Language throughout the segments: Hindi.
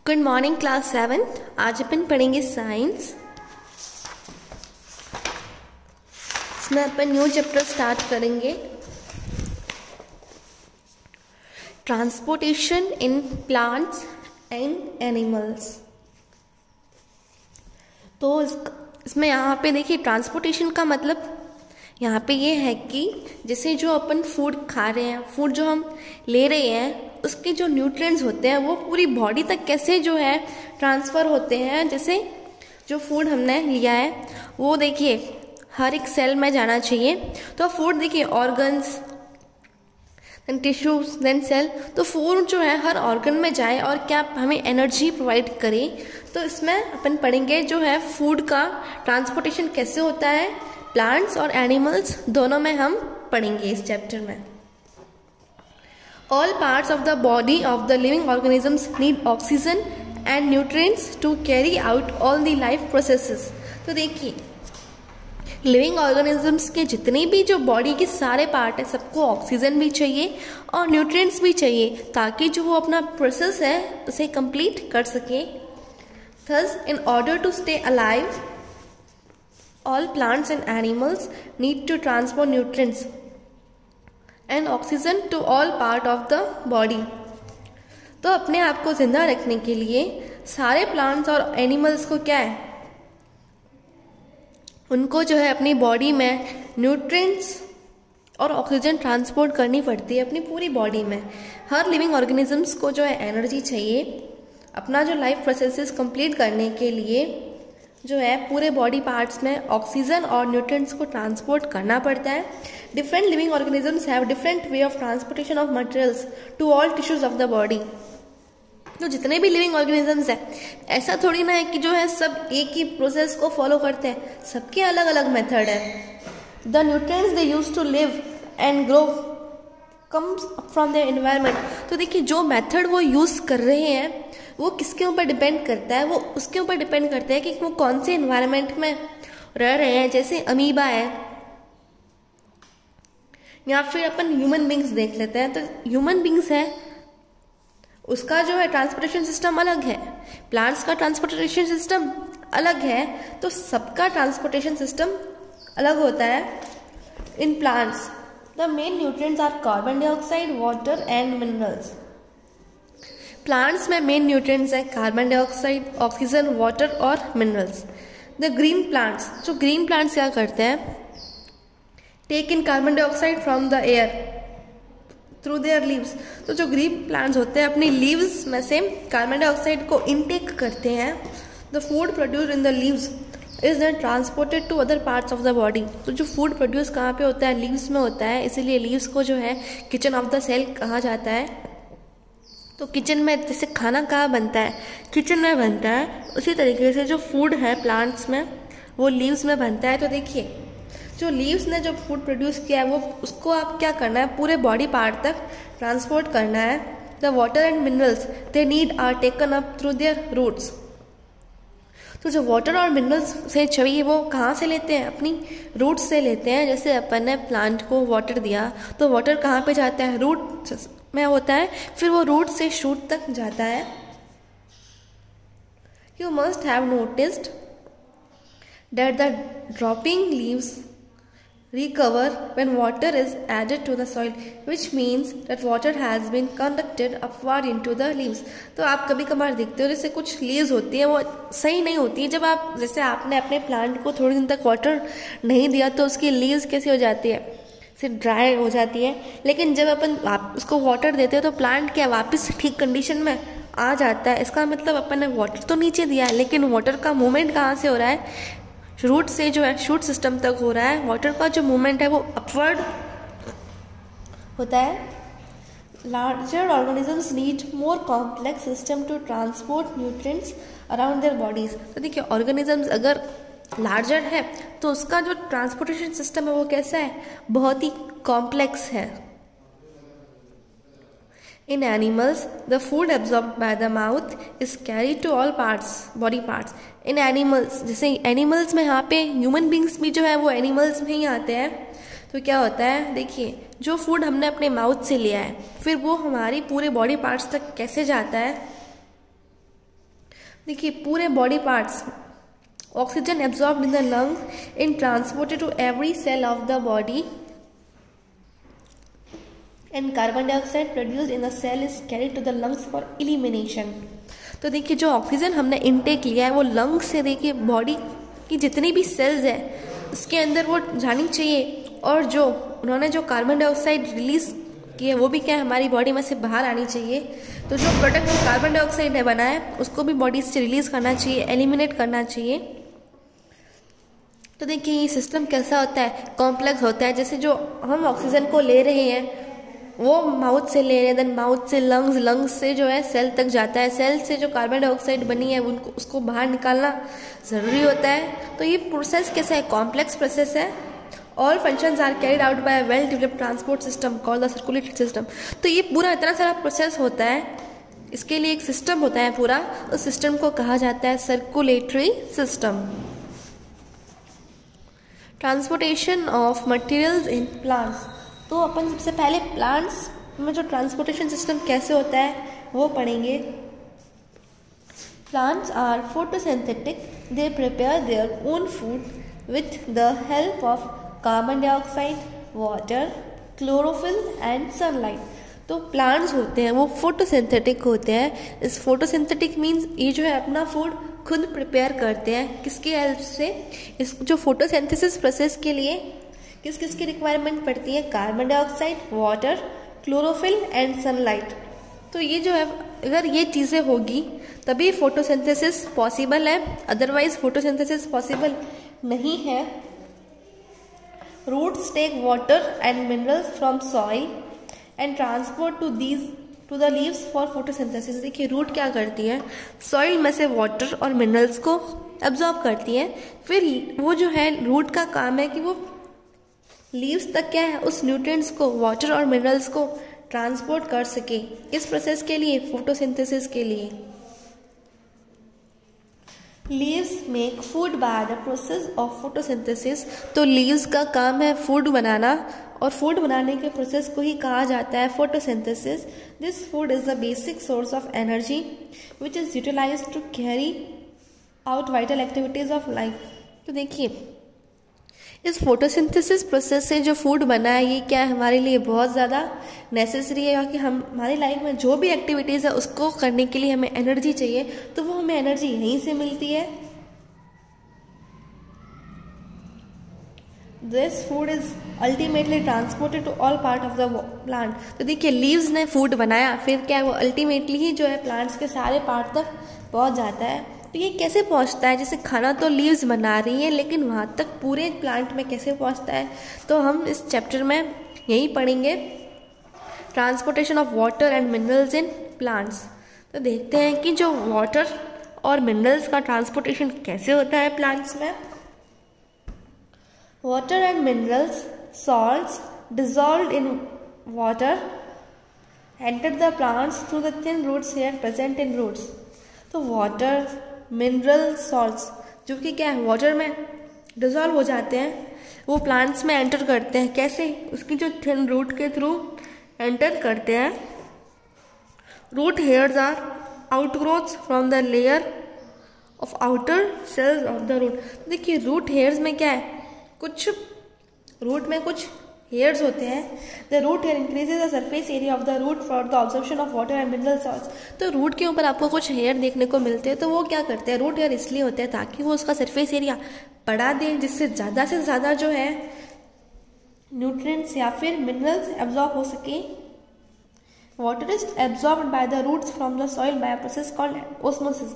Good morning class 7। आज अपन पढ़ेंगे साइंस। इसमें अपन न्यू चैप्टर स्टार्ट करेंगे, transportation in plants and animals. तो इसमें यहाँ पे देखिए ट्रांसपोर्टेशन का मतलब यहाँ पे ये है कि जैसे जो अपन फूड खा रहे हैं, फूड जो हम ले रहे हैं, उसके जो न्यूट्रिएंट्स होते हैं वो पूरी बॉडी तक कैसे जो है ट्रांसफ़र होते हैं। जैसे जो फूड हमने लिया है वो देखिए हर एक सेल में जाना चाहिए। तो फूड देखिए organs, then tissues, then cell. तो फूड जो है हर ऑर्गन में जाए और क्या हमें एनर्जी प्रोवाइड करे। तो इसमें अपन पढ़ेंगे जो है फूड का ट्रांसपोर्टेशन कैसे होता है, प्लांट्स और एनिमल्स दोनों में हम पढ़ेंगे इस चैप्टर में। All parts of the body of the living organisms need oxygen and nutrients to carry out all the life processes। तो देखिए लिविंग ऑर्गेनिजम्स के जितने भी जो बॉडी के सारे पार्ट है सबको ऑक्सीजन भी चाहिए और न्यूट्रिएंट्स भी चाहिए ताकि जो वो अपना प्रोसेस है उसे कंप्लीट कर सके। Thus, in order to stay alive, all plants and animals need to transport nutrients and oxygen to all part of the body। तो अपने आप को जिंदा रखने के लिए सारे प्लांट्स और एनिमल्स को क्या है, उनको जो है अपनी बॉडी में न्यूट्रिएंट्स और ऑक्सीजन ट्रांसपोर्ट करनी पड़ती है अपनी पूरी बॉडी में। हर लिविंग ऑर्गेनिजम्स को जो है एनर्जी चाहिए अपना जो लाइफ प्रोसेसेस कंप्लीट करने के लिए, जो है पूरे बॉडी पार्ट्स में ऑक्सीजन और न्यूट्रिएंट्स को ट्रांसपोर्ट करना पड़ता है। Different living organisms have different way of transportation of materials to all tissues of the body. तो जितने भी लिविंग ऑर्गेनिजम्स हैं ऐसा थोड़ी ना है कि जो है सब एक ही प्रोसेस को फॉलो करते हैं, सबके अलग अलग मेथड है। The nutrients they use to live and grow comes from their environment. तो देखिए जो मेथड वो यूज कर रहे हैं वो किसके ऊपर डिपेंड करता है, वो उसके ऊपर डिपेंड करता है कि वो कौन से एनवायरनमेंट में रह रहे हैं। जैसे अमीबा है या फिर अपन ह्यूमन बींग्स देख लेते हैं। तो ह्यूमन बींग्स है उसका जो है ट्रांसपोर्टेशन सिस्टम अलग है, प्लांट्स का ट्रांसपोर्टेशन सिस्टम अलग है। तो सबका ट्रांसपोर्टेशन सिस्टम अलग होता है। In plants the main nutrients are carbon dioxide, water and minerals. Plants में मेन न्यूट्रिएंट्स है कार्बन डाइऑक्साइड, ऑक्सीजन, वाटर और मिनरल्स। द ग्रीन प्लांट्स, जो ग्रीन प्लांट्स क्या करते हैं, take in carbon dioxide from the air through their leaves. तो जो ग्रीन प्लांट्स होते हैं अपनी लीव्स में से कार्बन डाइऑक्साइड को इनटेक करते हैं। The food produced in the leaves is then transported to other parts of the body. तो जो फूड प्रोड्यूस कहाँ पे होता है, लीव्स में होता है, इसीलिए लीव्स को जो है किचन ऑफ द सेल कहा जाता है। तो किचन में जैसे खाना कहाँ बनता है, किचन में बनता है, उसी तरीके से जो फूड है प्लांट्स में वो लीव्स में बनता है। तो देखिए जो लीव्स ने जो फूड प्रोड्यूस किया है वो उसको आप क्या करना है, पूरे बॉडी पार्ट तक ट्रांसपोर्ट करना है। The water and minerals they need are taken up through their roots. तो जो वाटर और मिनरल्स से चाहिए वो कहाँ से लेते हैं, अपनी रूट्स से लेते हैं। जैसे अपन ने प्लांट को वाटर दिया तो वाटर कहाँ पे जाता है, रूट में होता है, फिर वो रूट से शूट तक जाता है। You must have noticed that the dropping leaves recover when water is added to the soil, which means that water has been conducted upward into the leaves। तो आप कभी कभार देखते हो जैसे कुछ लीव्स होती है वो सही नहीं होती है। जब आप जैसे आपने अपने प्लांट को थोड़े दिन तक वाटर नहीं दिया तो उसकी लीव्स कैसी हो जाती है, सिर्फ ड्राई हो जाती है। लेकिन जब अपन उसको वाटर देते हैं तो प्लांट क्या वापस ठीक कंडीशन में आ जाता है। इसका मतलब अपन ने वाटर तो नीचे दिया है लेकिन वाटर का मूवमेंट कहाँ से हो रहा है, रूट से जो है शूट सिस्टम तक हो रहा है। वाटर का जो मूवमेंट है वो अपवर्ड होता है। Larger organisms need more complex system to transport nutrients around their bodies. तो देखिए ऑर्गेनिजम्स अगर लार्जर है तो उसका जो ट्रांसपोर्टेशन सिस्टम है वो कैसा है, बहुत ही कॉम्प्लेक्स है। In animals, the food absorbed by the mouth is carried to all parts, body parts. In animals, जैसे एनिमल्स में यहाँ पे ह्यूमन बींग्स भी जो है वो एनिमल्स में ही आते हैं। तो क्या होता है, देखिए जो फूड हमने अपने माउथ से लिया है फिर वो हमारी पूरे बॉडी पार्ट्स तक कैसे जाता है, देखिए पूरे body parts, oxygen absorb in the lungs and transported to every cell of the body and carbon dioxide produced in the cell is carried to the lungs for elimination. तो देखिए जो ऑक्सीजन हमने इनटेक लिया है वो लंग्स से देखिए बॉडी की जितनी भी सेल्स है उसके अंदर वो जानी चाहिए, और जो उन्होंने जो कार्बन डाइऑक्साइड रिलीज की है वो भी क्या है हमारी बॉडी में से बाहर आनी चाहिए। तो जो प्रोडक्ट कार्बन डाइऑक्साइड ने बनाया है उसको भी बॉडी से रिलीज करना चाहिए, एलिमिनेट करना चाहिए। तो देखिए ये सिस्टम कैसा होता है, कॉम्प्लेक्स होता है। जैसे जो हम ऑक्सीजन को ले रहे हैं वो माउथ से ले रहे हैं, देन माउथ से लंग्स, लंग्स से जो है सेल तक जाता है, सेल से जो कार्बन डाइऑक्साइड बनी है उनको उसको बाहर निकालना ज़रूरी होता है। तो ये प्रोसेस कैसा है, कॉम्प्लेक्स प्रोसेस है। All functions are carried out by well developed transport system called the circulatory system. तो ये पूरा इतना सारा प्रोसेस होता है, इसके लिए एक सिस्टम होता है पूरा, उस सिस्टम को कहा जाता है circulatory system. Transportation of materials in plants. तो अपन सबसे पहले प्लांट्स में जो ट्रांसपोर्टेशन सिस्टम कैसे होता है वो पढ़ेंगे। Plants are photosynthetic, they prepare their own food with the help of carbon dioxide, water, chlorophyll and sunlight. तो प्लांट्स होते हैं वो फोटोसिंथेटिक होते हैं। इस फोटोसिंथेटिक मीन्स ये जो है अपना फूड खुद प्रिपेयर करते हैं, किसकी हेल्प से, इस जो फोटोसिंथेसिस प्रोसेस के लिए किस किस की रिक्वायरमेंट पड़ती है, carbon dioxide, water, chlorophyll and sunlight. तो ये जो है अगर ये चीज़ें होगी तभी फोटोसिंथेसिस पॉसिबल है, अदरवाइज फोटोसिंथेसिस पॉसिबल नहीं है। Roots take water and minerals from soil and transport to the leaves for photosynthesis. देखिए रूट क्या करती है, सॉइल में से वाटर और मिनरल्स को एब्जॉर्ब करती है, फिर वो जो है रूट का काम है कि वो लीव्स तक क्या है उस न्यूट्रिएंट्स को, वाटर और मिनरल्स को ट्रांसपोर्ट कर सके। किस प्रोसेस के लिए, फोटोसिंथेसिस के लिए। Leaves make food by the process of photosynthesis. तो लीव्स का काम है फूड बनाना, और फूड बनाने के प्रोसेस को ही कहा जाता है photosynthesis. This food is the basic source of energy which is utilized to carry out vital activities of life. तो देखिए इस फोटोसिंथेसिस प्रोसेस से जो फूड बना है ये क्या है हमारे लिए बहुत ज़्यादा नेसेसरी है, कि हम हमारी लाइफ में जो भी एक्टिविटीज़ है उसको करने के लिए हमें एनर्जी चाहिए, तो वो हमें एनर्जी यहीं से मिलती है। This food is ultimately transported to all part of the plant. तो देखिए लीव्स ने फूड बनाया, फिर क्या वो अल्टीमेटली ही जो है प्लांट्स के सारे पार्ट तक पहुंच जाता है। तो ये कैसे पहुंचता है, जैसे खाना तो लीव्स बना रही है लेकिन वहाँ तक पूरे प्लांट में कैसे पहुंचता है, तो हम इस चैप्टर में यही पढ़ेंगे, transportation of water and minerals in plants. तो देखते हैं कि जो वाटर और मिनरल्स का ट्रांसपोर्टेशन कैसे होता है प्लांट्स में। Water and minerals, salts dissolved in water enter the plants through the thin roots hair present in roots. तो वाटर, मिनरल, सॉल्ट्स जो कि क्या है वाटर में डिजॉल्व हो जाते हैं, वो प्लांट्स में एंटर करते हैं। कैसे, उसकी जो थिन रूट के थ्रू एंटर करते हैं। Root hairs are outgrowths from the layer of outer cells of the root. देखिए रूट हेयर्स में क्या है, कुछ रूट में कुछ हेयर्स होते हैं। The root hair increases the surface area of the root for the observation of water and mineral salts. तो रूट के ऊपर आपको कुछ हेयर देखने को मिलते हैं, तो वो क्या करते हैं, रूट हेयर इसलिए होते हैं ताकि वो उसका सरफेस एरिया बढ़ा दें, जिससे से ज़्यादा जो है न्यूट्रिएंट्स या फिर मिनरल्स एब्जॉर्ब हो सके। Water is absorbed by the roots from the soil by a process called osmosis.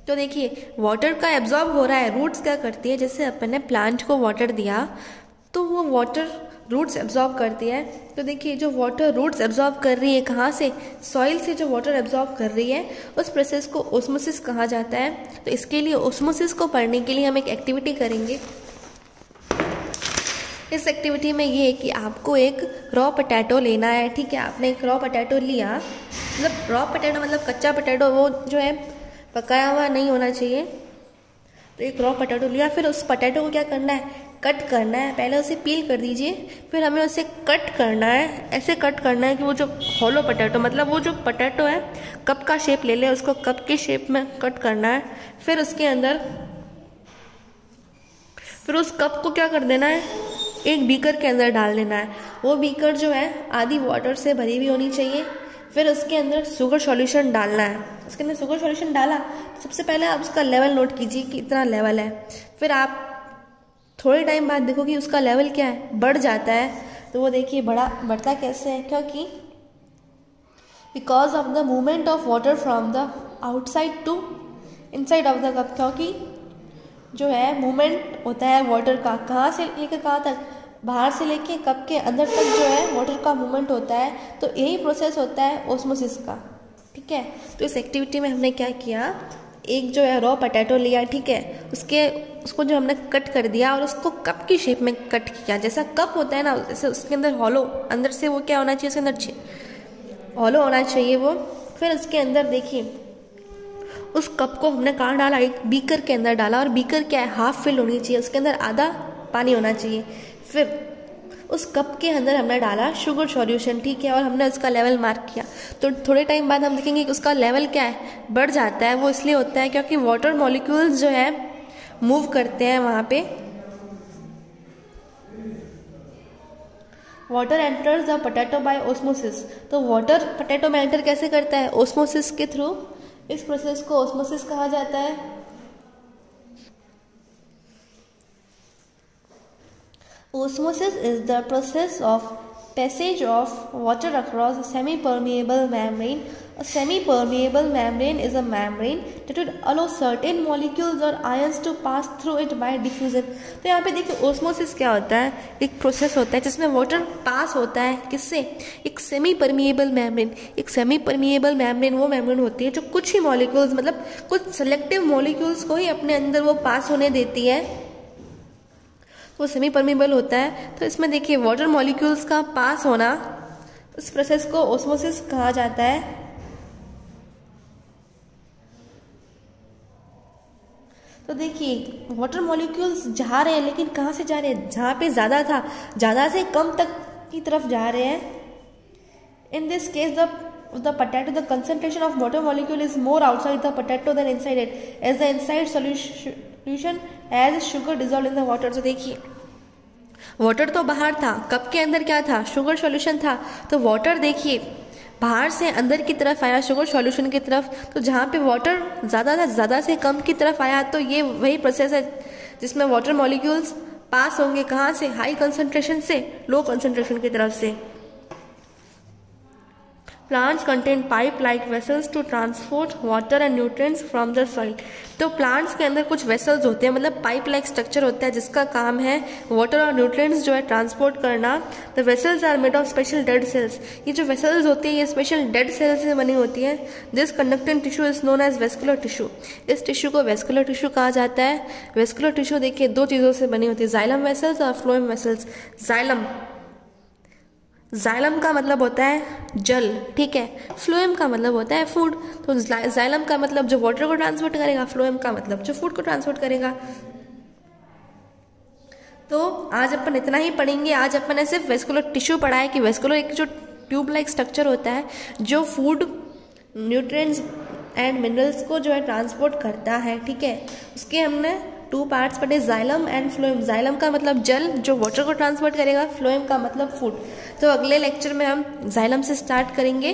तो देखिए वाटर का एब्जॉर्ब हो रहा है, रूट्स क्या करती है, जैसे अपन ने प्लांट को वाटर दिया तो वो वाटर रूट्स एब्जॉर्ब करती है। तो देखिए जो वाटर रूट्स एब्जॉर्ब कर रही है, कहाँ से, सॉइल से जो वाटर एब्जॉर्ब कर रही है, उस प्रोसेस को ऑस्मोसिस कहा जाता है। तो इसके लिए ऑस्मोसिस को पढ़ने के लिए हम एक एक्टिविटी करेंगे। इस एक्टिविटी में ये है कि आपको एक रॉ पोटैटो लेना है, ठीक है। आपने एक रॉ पोटैटो लिया, मतलब रॉ पोटैटो मतलब कच्चा पोटैटो, वो जो है पकाया हुआ नहीं होना चाहिए। तो एक रॉ पोटैटो लिया, फिर उस पोटैटो को क्या करना है, कट करना है, पहले उसे पील कर दीजिए, फिर हमें उसे कट करना है, ऐसे कट करना है कि वो जो हॉलो पोटैटो, मतलब वो जो पोटैटो है कप का शेप ले ले, उसको कप के शेप में कट करना है। फिर उसके अंदर फिर उस कप को क्या कर देना है, एक बीकर के अंदर डाल देना है। वो बीकर जो है आधी वाटर से भरी हुई होनी चाहिए। फिर उसके अंदर शुगर सॉल्यूशन डालना है। उसके अंदर शुगर सॉल्यूशन डाला, सबसे पहले आप उसका लेवल नोट कीजिए कि इतना लेवल है। फिर आप थोड़े टाइम बाद देखो कि उसका लेवल क्या है, बढ़ जाता है। तो वो देखिए बढ़ता कैसे है, क्योंकि because of the movement of water from the outside to inside of the cup, क्योंकि जो है मूवमेंट होता है वाटर का, कहाँ से लेकर कहाँ तक, बाहर से लेके कप के अंदर तक जो है वाटर का मूवमेंट होता है। तो यही प्रोसेस होता है ऑस्मोसिस का, ठीक है। तो इस एक्टिविटी में हमने क्या किया, एक जो है रॉ पोटैटो लिया, ठीक है, उसको जो हमने कट कर दिया और उसको कप की शेप में कट किया। जैसा कप होता है ना, जैसे उसके अंदर हॉलो, अंदर से वो क्या होना चाहिए, उसके अंदर हॉलो होना चाहिए वो। फिर उसके अंदर देखिए उस कप को हमने कहाँ डाला, एक बीकर के अंदर डाला, और बीकर क्या है, हाफ फिल होनी चाहिए, उसके अंदर आधा पानी होना चाहिए। फिर उस कप के अंदर हमने डाला शुगर सॉल्यूशन, ठीक है, और हमने उसका लेवल मार्क किया। तो थोड़े टाइम बाद हम देखेंगे कि उसका लेवल क्या है, बढ़ जाता है। वो इसलिए होता है क्योंकि वाटर मॉलिक्यूल्स जो है मूव करते हैं वहाँ पे। Water enters the potato by osmosis. तो वाटर पोटैटो में एंटर कैसे करता है, ऑस्मोसिस के थ्रू। इस प्रोसेस को ऑस्मोसिस कहा जाता है। Osmosis is the process of passage of water across a semi-permeable membrane. A semi-permeable membrane is a membrane that would allow certain molecules or ions to pass through it by diffusion. तो यहाँ पे देखिए ओस्मोसिस क्या होता है, एक प्रोसेस होता है जिसमें वाटर पास होता है किससे, एक सेमी परमिएबल मेम्ब्रेन। एक सेमी परमिएबल मेम्ब्रेन वो मेम्ब्रेन होती है जो कुछ ही मॉलिक्यूल्स, मतलब कुछ सेलेक्टिव मॉलिक्यूल्स को ही अपने अंदर वो पास होने देती है, वो सेमी परमिएबल होता है। तो इसमें देखिए वाटर मॉलिक्यूल्स का पास होना, उस प्रोसेस को ऑस्मोसिस कहा जाता है। तो देखिए वाटर मॉलिक्यूल्स जा रहे हैं, लेकिन कहाँ से जा रहे हैं, जहाँ पे ज़्यादा था ज़्यादा से कम तक की तरफ जा रहे हैं। In this case the potato, the concentration of water molecule is more outside the potato than inside it, as the inside solution has sugar dissolved in the water. तो देखिए वाटर तो बाहर था, कप के अंदर क्या था, शुगर सॉल्यूशन था। तो वाटर देखिए बाहर से अंदर की तरफ आया शुगर सॉल्यूशन की तरफ। तो जहाँ पे वाटर ज़्यादा था ज़्यादा से कम की तरफ आया, तो ये वही प्रोसेस है जिसमें वाटर मॉलिक्यूल्स पास होंगे कहाँ से, हाई कंसंट्रेशन से लो कंसंट्रेशन की तरफ से। Plants contain pipe-like vessels to transport water and nutrients from the soil. तो प्लांट्स के अंदर कुछ वेसल्स होते हैं, मतलब पाइप लाइक स्ट्रक्चर होता है जिसका काम है वाटर और न्यूट्रिएंट्स जो है ट्रांसपोर्ट करना। The vessels are made of special dead cells. ये जो वेसल्स होती है ये स्पेशल डेड सेल्स से बनी होती है। This conducting tissue is known as vascular tissue. इस टिश्यू को वेस्कुलर टिश्यू कहा जाता है। वेस्कुलर टिश्यू देखिए दो चीज़ों से बनी होती है, जाइलम वेसल्स और फ्लोएम वेसल्स। जाइलम का मतलब होता है जल, ठीक है, फ्लोएम का मतलब होता है फूड। तो जाइलम का मतलब जो वाटर को ट्रांसपोर्ट करेगा, फ्लोएम का मतलब जो फूड को ट्रांसपोर्ट करेगा। तो आज अपन इतना ही पढ़ेंगे। आज अपन ने सिर्फ वेस्कुलर टिश्यू पढ़ा है कि वेस्कुलर एक जो ट्यूब लाइक स्ट्रक्चर होता है जो फूड, न्यूट्रिएंट्स एंड मिनरल्स को जो है ट्रांसपोर्ट करता है, ठीक है। उसके हमने 2 पार्ट्स पढ़े, जाइलम एंड फ्लोएम। जाइलम का मतलब जल जो वाटर को ट्रांसपोर्ट करेगा, फ्लोएम का मतलब फूड। तो अगले लेक्चर में हम जाइलम से स्टार्ट करेंगे।